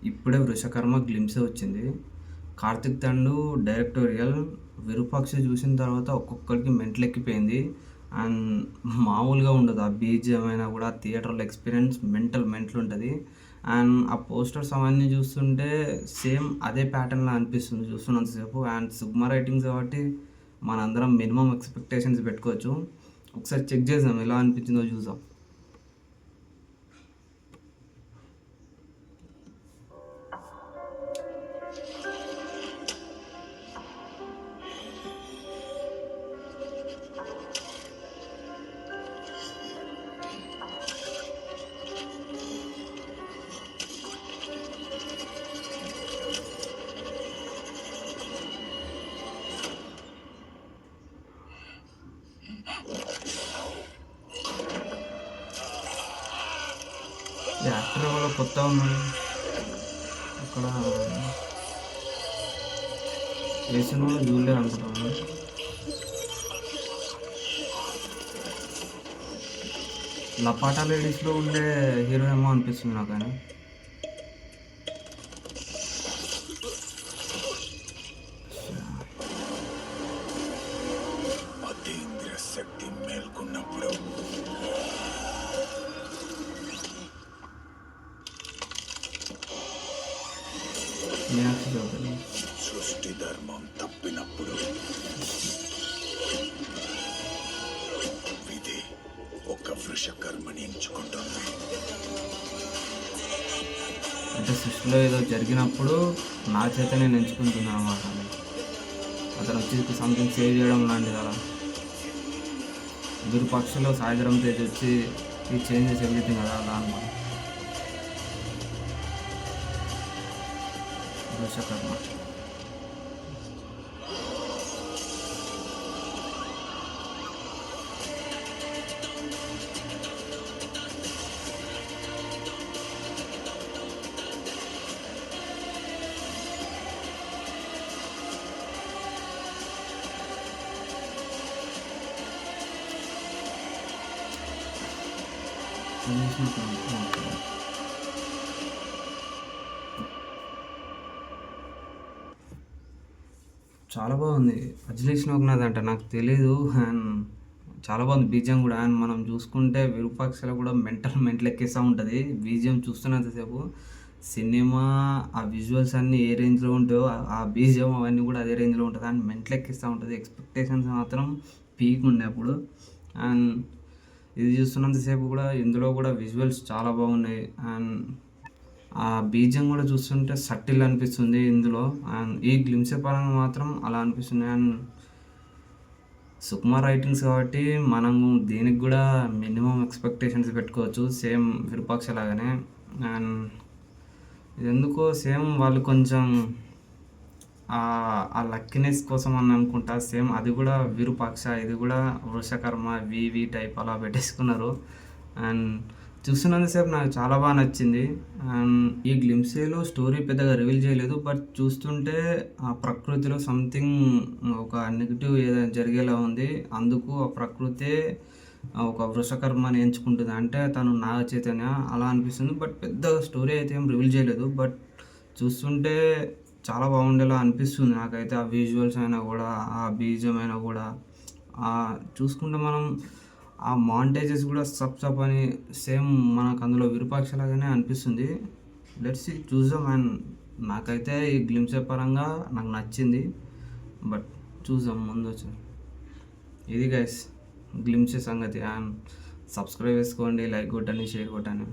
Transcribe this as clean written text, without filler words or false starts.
ఇప్పుడే 'వృషకర్మ' గ్లింప్సే వచ్చింది. 'కార్తిక్ తండు' డైరెక్టోరియల్, 'విరూపాక్ష' చూసిన తర్వాత ఒక్కొక్కరికి మెంటలెక్కిపోయింది. అండ్ మామూలుగా ఉండదు. ఆ బీజీఎం అయినా కూడా థియేటర్‌లో ఎక్స్‌పీరియన్స్ మెంటలుంటది. అండ్ ఆ పోస్టర్స్ అవన్నీ చూస్తుంటే సేమ్ అదే ప్యాటర్న్‌లా అనిపిస్తుంది చూస్తున్నంత సేపు. అండ్ 'సుకుమార్ రైటింగ్స్' కాబట్టి మనందరం మినిమమ్ ఎక్స్‌పెక్టేషన్స్ పెట్టుకోవచ్చు. ఒకసారి చెక్ చేద్దాం ఎలా అనిపించిందో చూద్దాం. యాక్టర్ ఎవరో కొత్తగా ఉన్నాడు అక్కడ. ఏ సినిమాలో చూడలేదు అనుకుంటున్నాను. లపాటా లేడీస్లో ఉండే హీరో ఏమో అనిపిస్తుంది నాకు ఆయన. అతీంద్రియ శక్తి మేల్కొన్నప్పుడు మీనాక్షి చౌదరి. సృష్టి ధర్మం తప్పినప్పుడు విధి ఒక వృషకర్మని ఎంచుకుంటుంది. అంటే సృష్టిలో ఏదో జరిగినప్పుడు నా చేత నేను ఎంచుకుంటున్నాను అన్నమాట. అతను వచ్చి సంథింగ్ సేవ్ చేయడం లాంటిది అలా. విరూపాక్షలో సాయిధరం తేజ్ వచ్చి ఈ చేంజెస్ ఎవ్రీథింగ్ కదా అలా అనమాట. వృషకర్మ. చాలా బాగుంది. 'అజనీష్ లోక్నాథ్' అంట నాకు తెలీదు. అండ్ చాలా బాగుంది బీజిఎం కూడా. అండ్ మనం చూసుకుంటే 'విరూపాక్షలో' కూడా మెంటల్ ఎక్కిస్తూ ఉంటుంది బీజిఎం చూస్తున్నంతసేపు. సినిమా ఆ విజువల్స్ అన్నీ ఏ రేంజ్లో ఉంటాయో ఆ బీజిఎం అవన్నీ కూడా అదే రేంజ్లో ఉంటుంది. అండ్ మెంటల్ ఎక్కిస్తూ ఉంటుంది. ఎక్స్పెక్టేషన్స్ మాత్రం పీక్ ఉండే అప్పుడు. అండ్ ఇది చూస్తున్నంతసేపు కూడా ఇందులో కూడా విజువల్స్ చాలా బాగున్నాయి. అండ్ ఆ బీజిఎం కూడా చూస్తుంటే సటిల్ అనిపిస్తుంది ఇందులో. అండ్ ఈ గ్లిమ్సే పరంగా మాత్రం అలా అనిపిస్తుంది. అండ్ సుకుమార్ రైటింగ్స్ కాబట్టి మనము దీనికి కూడా మినిమం ఎక్స్పెక్టేషన్స్ పెట్టుకోవచ్చు సేమ్ విరూపాక్ష లాగానే. అండ్ ఇది ఎందుకో సేమ్ వాళ్ళు కొంచెం ఆ లక్కీనెస్ కోసం అని అనుకుంటా. సేమ్ అది కూడా విరూపాక్ష, ఇది కూడా వృషకర్మ, వివి టైప్ అలా పెట్టేసుకున్నారు. అండ్ చూస్తున్నంతసేపు నాకు చాలా బాగా నచ్చింది. అండ్ ఈ గ్లిమ్సేలో స్టోరీ పెద్దగా రివీల్ చేయలేదు. బట్ చూస్తుంటే ఆ ప్రకృతిలో సంథింగ్ ఒక నెగిటివ్ ఏదైనా జరిగేలా ఉంది. అందుకు ఆ ప్రకృతే ఒక వృషకర్మని ఎంచుకుంటుంది. అంటే తను నాగ చైతన్య అలా అనిపిస్తుంది. బట్ పెద్ద స్టోరీ అయితే ఏం రివీల్ చేయలేదు. బట్ చూస్తుంటే చాలా బాగుండేలా అనిపిస్తుంది నాకైతే. ఆ విజువల్స్ అయినా కూడా, ఆ బీజిఎం అయినా కూడా, చూసుకుంటే మనం ఆ మాంటేజెస్ కూడా సప్ అని సేమ్ మనకు అందులో విరూపాక్ష లాగానే అనిపిస్తుంది. లెట్స్ సీ చూద్దాం. అండ్ నాకైతే ఈ గ్లిమ్సే పరంగా నాకు నచ్చింది. బట్ చూద్దాం ముందు వచ్చి. ఇది గైస్ గ్లిమ్సే సంగతి. అండ్ సబ్స్క్రైబ్ చేసుకోండి, లైక్ కొట్టండి, షేర్ కొట్టండి.